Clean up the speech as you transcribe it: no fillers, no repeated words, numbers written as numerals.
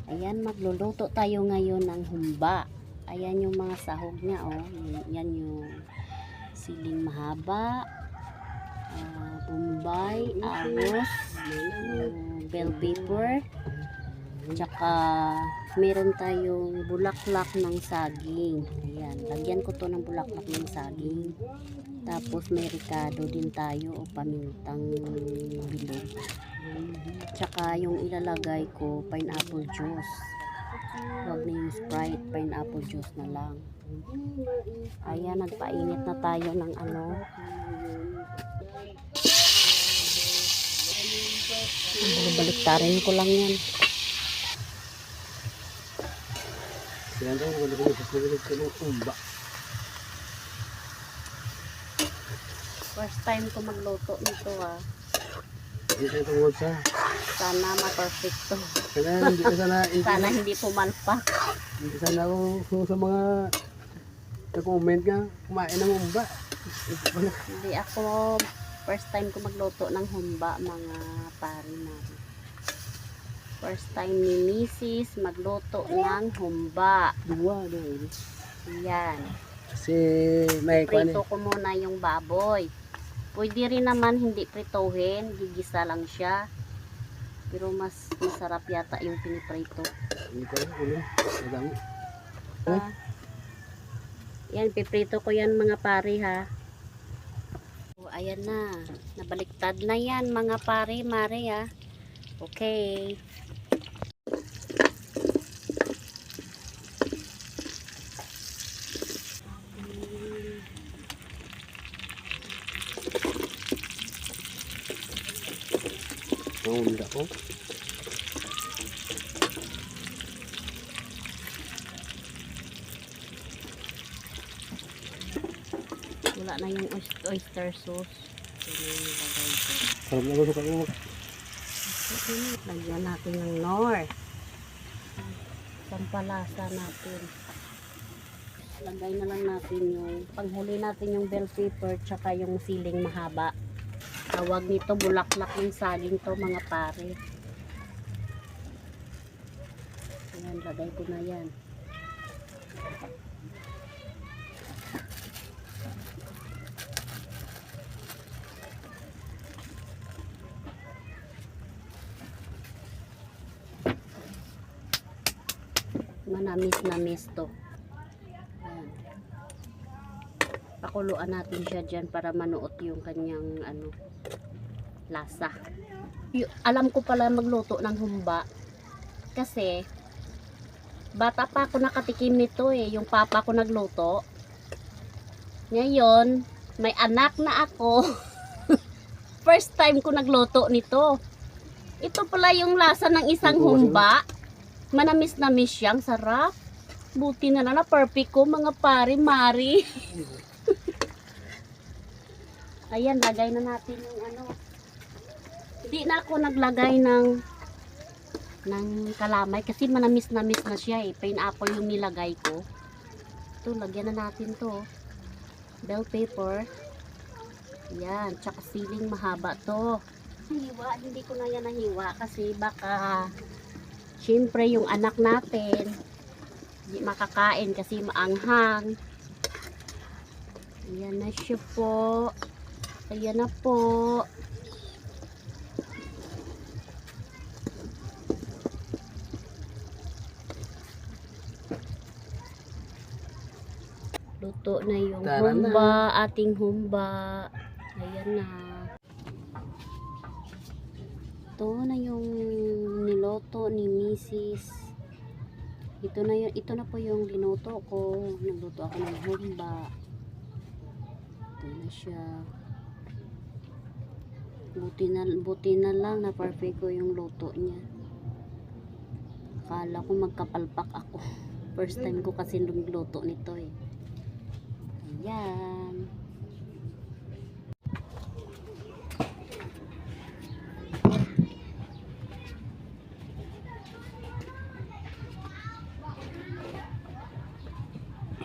Ayan, magluluto tayo ngayon ng humba. Ayan yung mga sahog niya, oh. Yan yung siling mahaba, bombay, arroz, bell pepper, tsaka meron tayong bulaklak ng saging. Ayan, lagyan ko to ng bulaklak ng saging. Tapos may ricado din tayo o pamintang bilog. Tsaka yung ilalagay ko, pineapple juice. Huwag na yung Sprite, pineapple juice na lang. Ayan, nagpainit na tayo ng ano. Baliktarin ko lang yan. Yan daw, wala ko ng umba. First time ko magluto nito, ah. Hindi tayo tungkol sa. Sana ma-perfecto. Sana Hindi pumalpak. Hindi sana ako sa mga nag-comment nga, kumain ng umba. Hindi ako, first time ko magluto ng humba, mga pare na. First time ni Mrs. magluto ng humba. Dua, doon. Yan. Kasi may Prito ko muna yung baboy. Pwede rin naman hindi prituhin, gigisa lang siya. Pero mas masarap yata yung piniprito. Hindi ko ulo. Madami. Yan, piprito ko yan mga pare, ha. O, ayan na. Nabaliktad na yan mga pare, mare, ha. Okay. Umda ko. Wala na yung oyster sauce. Sarap na gusto ko. Lagyan natin ng nor. Pampalasa natin. Lagay na lang natin yung panghuli natin yung bell pepper tsaka yung siling mahaba. Tawag nito bulaklak ng saging to mga pare. Ayan, lagay ko na yan. Manamis-namis to. Ayan. Pakuluan natin siya dyan para manuot yung kanyang ano, lasa. Alam ko pala magluto ng humba kasi bata pa ako nakatikim nito eh, yung papa ko nagluto. Ngayon may anak na ako. First time ko nagluto nito. Ito pala yung lasa ng isang humba. Manamis-namis siyang sarap. Buti na lang na perfect ko mga pare mari. Ayan, lagay na natin yung ano. Hindi na ako naglagay ng kalamay kasi manamis-namis na siya eh. Pineapple yung nilagay ko. Ito, lagyan na natin to. Bell pepper. Ayan, tsaka siling mahaba to. Hiwa, hindi ko na yan nahiwa kasi baka syempre yung anak natin hindi makakain kasi maanghang. Ayan na siya po. Ayan na po. Luto na yung humba, ating humba. Ayan na. Ito na yung niloto ni Mrs. Ito na po yung linuto ko. Nagluto ako ng humba. Ito na siya. Buti na lang na perfect ko yung luto niya. Akala ko magkapalpak ako. First time ko kasi nagluto nito eh. Ayan.